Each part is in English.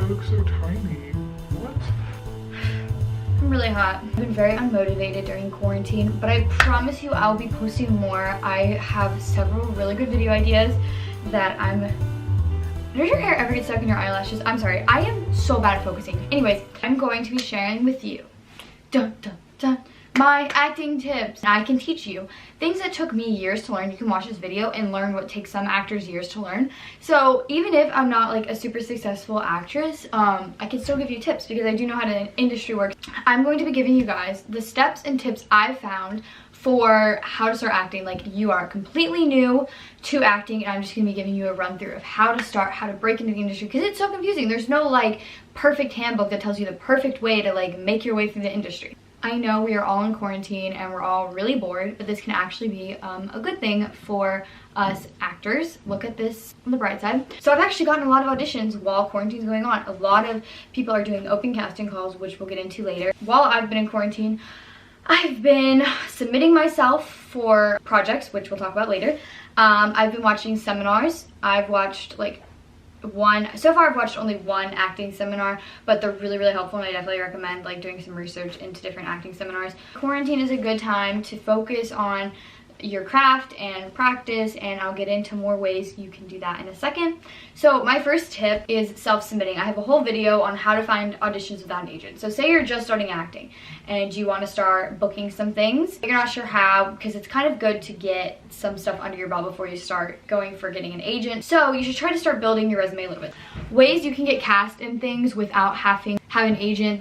look so tiny. What? I'm really hot. I've been very unmotivated during quarantine, but I promise you I'll be posting more. I have several really good video ideas that Does your hair ever get stuck in your eyelashes? I'm sorry, I am so bad at focusing. Anyways, I'm going to be sharing with you dun, dun, dun, my acting tips. I can teach you things that took me years to learn. You can watch this video and learn what takes some actors years to learn. So even if I'm not like a super successful actress, I can still give you tips because I do know how the industry works. I'm going to be giving you guys the steps and tips I've found for how to start acting. Like, you are completely new to acting, and I'm just gonna be giving you a run through of how to start, how to break into the industry, because it's so confusing. There's no like perfect handbook that tells you the perfect way to like make your way through the industry. I know we are all in quarantine and we're all really bored, but this can actually be a good thing for us actors. Look at this on the bright side. So I've actually gotten a lot of auditions while quarantine's going on. A lot of people are doing open casting calls, which we'll get into later. While I've been in quarantine, I've been submitting myself for projects, which we'll talk about later. I've been watching seminars. I've watched like so far I've watched only one acting seminar, but they're really, really helpful, and I definitely recommend like doing some research into different acting seminars. Quarantine is a good time to focus on your craft and practice, and I'll get into more ways you can do that in a second. So my first tip is self-submitting. I have a whole video on how to find auditions without an agent. So say you're just starting acting and you want to start booking some things, you're not sure how, because it's kind of good to get some stuff under your belt before you start going for getting an agent. So you should try to start building your resume a little bit. Ways you can get cast in things without having an agent,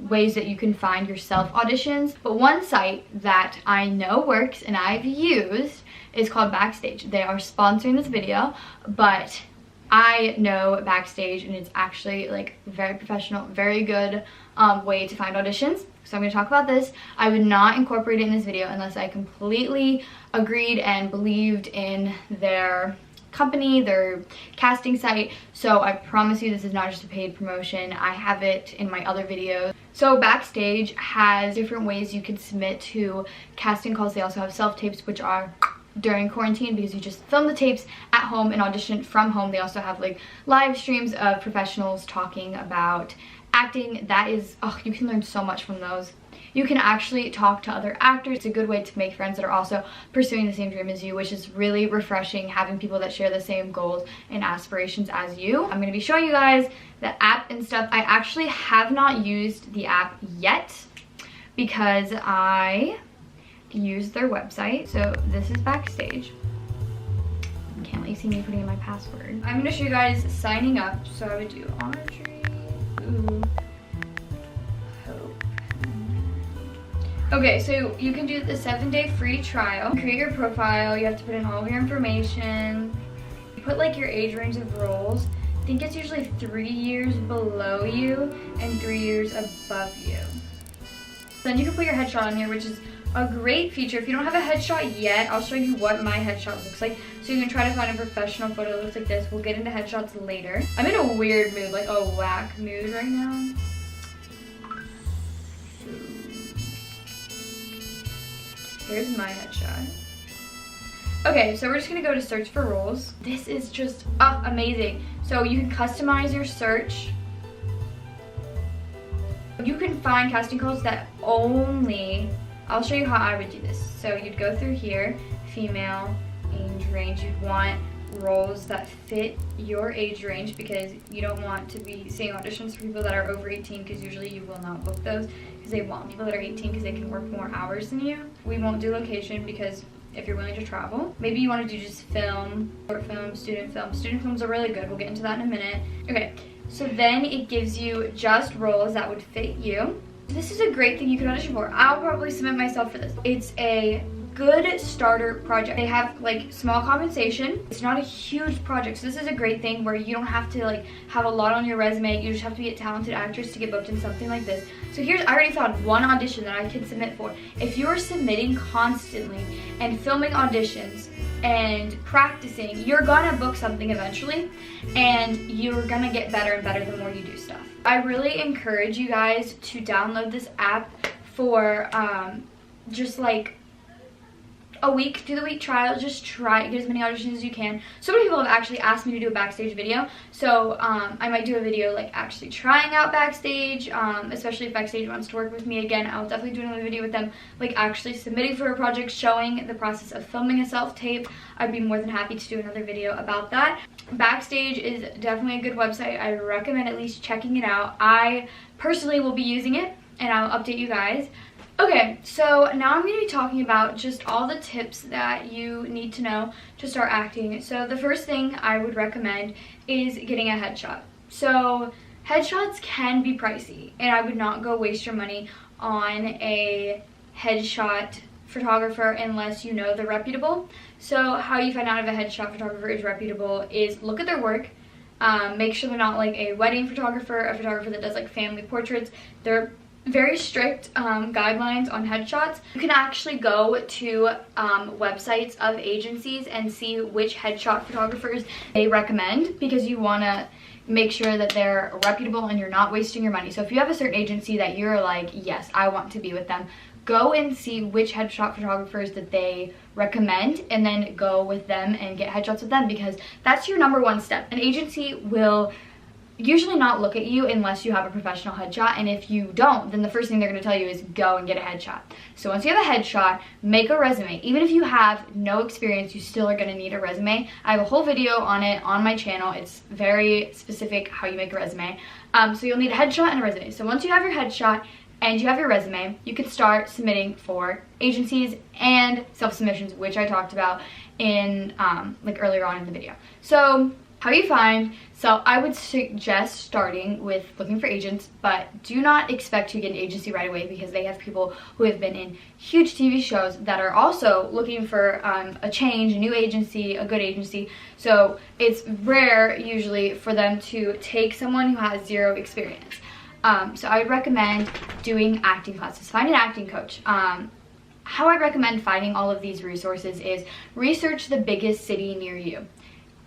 ways that you can find yourself auditions. But one site that I know works and I've used is called Backstage. They are sponsoring this video, but I know Backstage, and it's actually like very professional, very good way to find auditions. So I'm going to talk about this. I would not incorporate it in this video unless I completely agreed and believed in their company, their casting site. So I promise you this is not just a paid promotion. I have it in my other videos. So Backstage has different ways you can submit to casting calls. They also have self-tapes, which are during quarantine because you just film the tapes at home and audition from home. They also have like live streams of professionals talking about acting. That is, oh, you can learn so much from those. You can actually talk to other actors. It's a good way to make friends that are also pursuing the same dream as you, which is really refreshing, having people that share the same goals and aspirations as you. I'm going to be showing you guys the app and stuff. I actually have not used the app yet because I use their website. So this is Backstage. Can't let you see me putting in my password. I'm going to show you guys signing up. So I would do Audrey. Ooh. Okay, so you can do the 7-day free trial. Create your profile. You have to put in all of your information. You put like your age range of roles. I think it's usually 3 years below you and 3 years above you. Then you can put your headshot on here, which is a great feature. If you don't have a headshot yet, I'll show you what my headshot looks like. So you can try to find a professional photo that looks like this. We'll get into headshots later. I'm in a weird mood, like a whack mood right now. Here's my headshot. Okay, so we're just gonna go to search for roles. This is just amazing. So you can customize your search. You can find casting calls that only, I'll show you how I would do this. So you'd go through here, female, age range. You'd want roles that fit your age range because you don't want to be seeing auditions for people that are over 18 because usually you will not book those because they want people that are 18 because they can work more hours than you. We won't do location because if you're willing to travel. Maybe you want to do just film, short film, student film. Student films are really good. We'll get into that in a minute. Okay, so then it gives you just roles that would fit you. This is a great thing you can audition for. I'll probably submit myself for this. It's a good starter project. They have like small compensation. It's not a huge project, so this is a great thing where you don't have to like have a lot on your resume. You just have to be a talented actress to get booked in something like this. So here's, I already found one audition that I can submit for. If you're submitting constantly and filming auditions and practicing, you're gonna book something eventually, and you're gonna get better and better the more you do stuff. I really encourage you guys to download this app for just like a week, do the week trial, just try, get as many auditions as you can. So many people have actually asked me to do a Backstage video, so I might do a video like actually trying out Backstage, especially if Backstage wants to work with me again. I'll definitely do another video with them, like actually submitting for a project, showing the process of filming a self-tape. I'd be more than happy to do another video about that. Backstage is definitely a good website. I recommend at least checking it out. I personally will be using it, and I'll update you guys. Okay, so now I'm going to be talking about just all the tips that you need to know to start acting. So the first thing I would recommend is getting a headshot. So headshots can be pricey, and I would not go waste your money on a headshot photographer unless you know they're reputable. So how you find out if a headshot photographer is reputable is look at their work. Make sure they're not like a wedding photographer, a photographer that does like family portraits. They're very strict guidelines on headshots. You can actually go to websites of agencies and see which headshot photographers they recommend, because you want to make sure that they're reputable and you're not wasting your money. So if you have a certain agency that you're like, yes, I want to be with them, go and see which headshot photographers that they recommend, and then go with them and get headshots with them, because that's your number one step. An agency will usually not look at you unless you have a professional headshot, and if you don't, then the first thing they're going to tell you is go and get a headshot. So once you have a headshot, make a resume. Even if you have no experience, you still are going to need a resume. I have a whole video on it on my channel. It's very specific how you make a resume. So you'll need a headshot and a resume. So once you have your headshot and you have your resume, you can start submitting for agencies and self-submissions, which I talked about in like earlier on in the video. So how you find, so I would suggest starting with looking for agents, but do not expect to get an agency right away, because they have people who have been in huge TV shows that are also looking for a change, a new agency, a good agency. So it's rare usually for them to take someone who has zero experience. So I would recommend doing acting classes. Find an acting coach. How I recommend finding all of these resources is research the biggest city near you.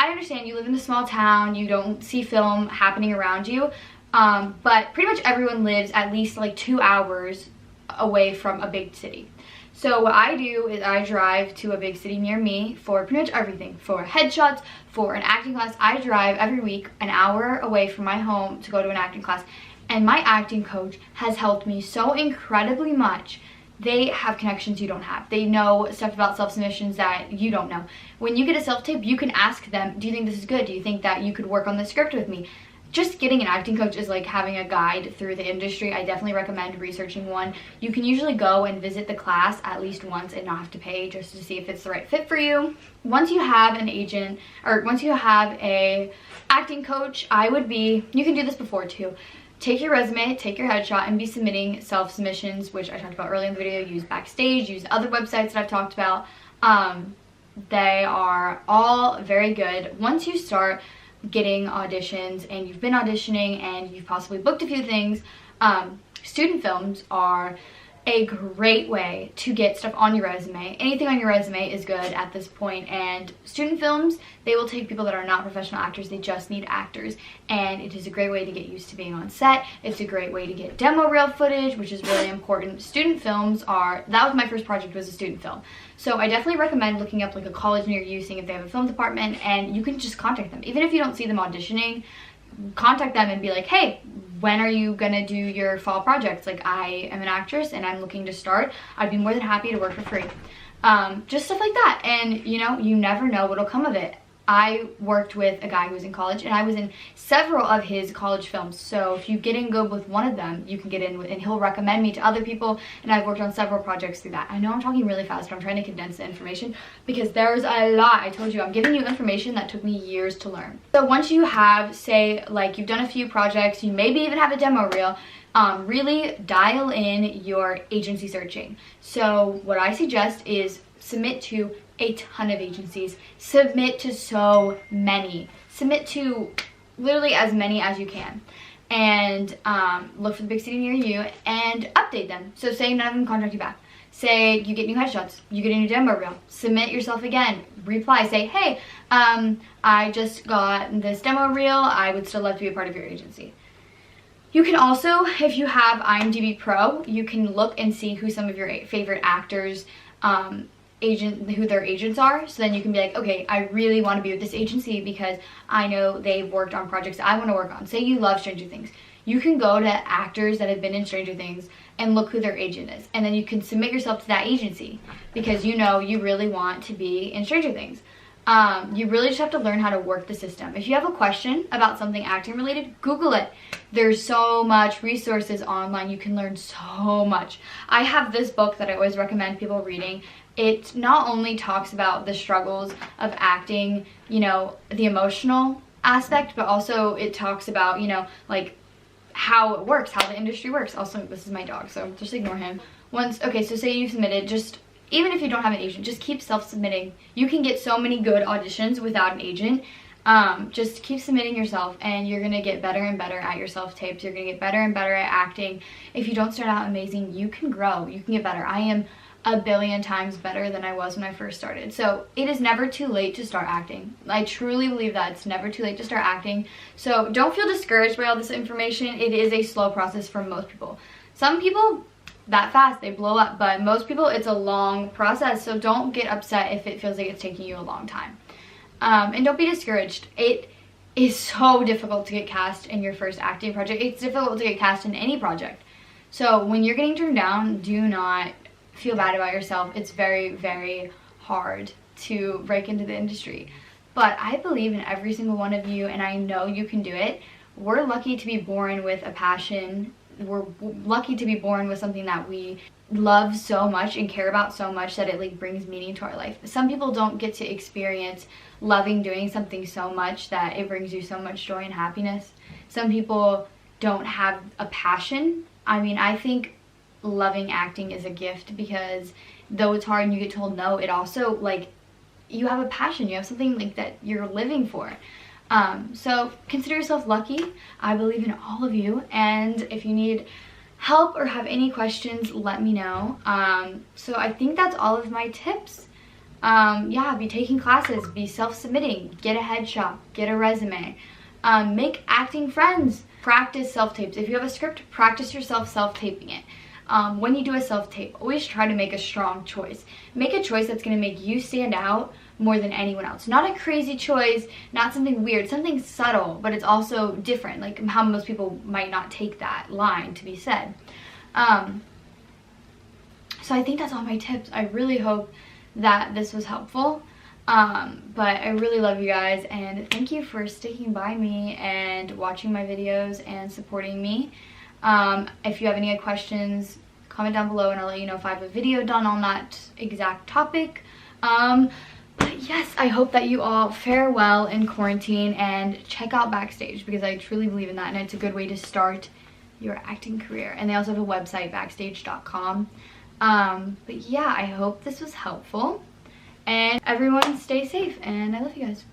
I understand you live in a small town, you don't see film happening around you, but pretty much everyone lives at least like 2 hours away from a big city. So what I do is I drive to a big city near me for pretty much everything. For headshots, for an acting class, I drive every week an hour away from my home to go to an acting class. And my acting coach has helped me so incredibly much. They have connections you don't have. They know stuff about self-submissions that you don't know. When you get a self-tape, you can ask them, do you think this is good? Do you think that you could work on the script with me? Just getting an acting coach is like having a guide through the industry. I definitely recommend researching one. You can usually go and visit the class at least once and not have to pay, just to see if it's the right fit for you. Once you have an agent, or once you have a acting coach, you can do this before too. Take your resume, take your headshot, and be submitting self-submissions, which I talked about earlier in the video. Use Backstage, use other websites that I've talked about. They are all very good. Once you start getting auditions and you've been auditioning and you've possibly booked a few things, student films are a great way to get stuff on your resume. Anything on your resume is good at this point, and student films, they will take people that are not professional actors. They just need actors, and it is a great way to get used to being on set. It's a great way to get demo reel footage, which is really important. Student films that was my first project, was a student film. So I definitely recommend looking up like a college near you, seeing if they have a film department, and you can just contact them. Even if you don't see them auditioning, contact them and be like, hey, when are you gonna do your fall projects? Like, I am an actress and I'm looking to start. I'd be more than happy to work for free. Just stuff like that. And you know, you never know what'll come of it. I worked with a guy who was in college, and I was in several of his college films. So if you get in good with one of them, you can get in with, and he'll recommend me to other people, and I've worked on several projects through that. I know I'm talking really fast, but I'm trying to condense the information because there's a lot. I told you, I'm giving you information that took me years to learn. So once you have, say, like you've done a few projects, you maybe even have a demo reel, really dial in your agency searching. So what I suggest is submit to a ton of agencies. Submit to so many. Submit to literally as many as you can. And look for the big city near you and update them. So say none of them contact you back. Say you get new headshots, you get a new demo reel. Submit yourself again. Reply, say, hey, I just got this demo reel. I would still love to be a part of your agency. You can also, if you have IMDb Pro, you can look and see who some of your favorite actors who their agents are, so then you can be like, okay, I really want to be with this agency because I know they've worked on projects I want to work on. Say you love Stranger Things, you can go to actors that have been in Stranger Things and look who their agent is, and then you can submit yourself to that agency because you know you really want to be in Stranger Things. You really just have to learn how to work the system. If you have a question about something acting related, Google it. There's so much resources online. You can learn so much. I have this book that I always recommend people reading. It not only talks about the struggles of acting, you know, the emotional aspect, but also it talks about, you know, like how it works, how the industry works. Also, this is my dog, so just ignore him. Okay, so say you submitted, even if you don't have an agent, just keep self-submitting. You can get so many good auditions without an agent. Just keep submitting yourself, and you're gonna get better and better at your self-tapes. You're gonna get better and better at acting. If you don't start out amazing, you can grow, you can get better. I am a billion times better than I was when I first started. So it is never too late to start acting. I truly believe that it's never too late to start acting. So don't feel discouraged by all this information. It is a slow process for most people. Some people, that fast, they blow up, but most people, it's a long process. So don't get upset if it feels like it's taking you a long time. And don't be discouraged. It is so difficult to get cast in your first acting project. It's difficult to get cast in any project. So when you're getting turned down, do not feel bad about yourself. It's very, very hard to break into the industry. But I believe in every single one of you, and I know you can do it. We're lucky to be born with a passion. We're lucky to be born with something that we love so much and care about so much that it like brings meaning to our life. Some people don't get to experience loving doing something so much that it brings you so much joy and happiness. Some people don't have a passion. I mean, I think loving acting is a gift because though it's hard and you get told no, it also like you have a passion, you have something like that you're living for. So consider yourself lucky. I believe in all of you, and if you need help or have any questions, let me know. So I think that's all of my tips. Yeah, be taking classes, be self-submitting, get a headshot, get a resume, make acting friends, practice self-tapes. If you have a script, practice yourself self-taping it. When you do a self-tape, always try to make a strong choice. Make a choice that's going to make you stand out more than anyone else. Not a crazy choice, not something weird, something subtle, but it's also different, like how most people might not take that line to be said. So I think that's all my tips. I really hope that this was helpful. But I really love you guys, and thank you for sticking by me and watching my videos and supporting me. If you have any questions, comment down below and I'll let you know if I have a video done on that exact topic. But yes, I hope that you all fare well in quarantine and check out Backstage because I truly believe in that, and it's a good way to start your acting career. And they also have a website, backstage.com. But yeah, I hope this was helpful, and everyone stay safe, and I love you guys.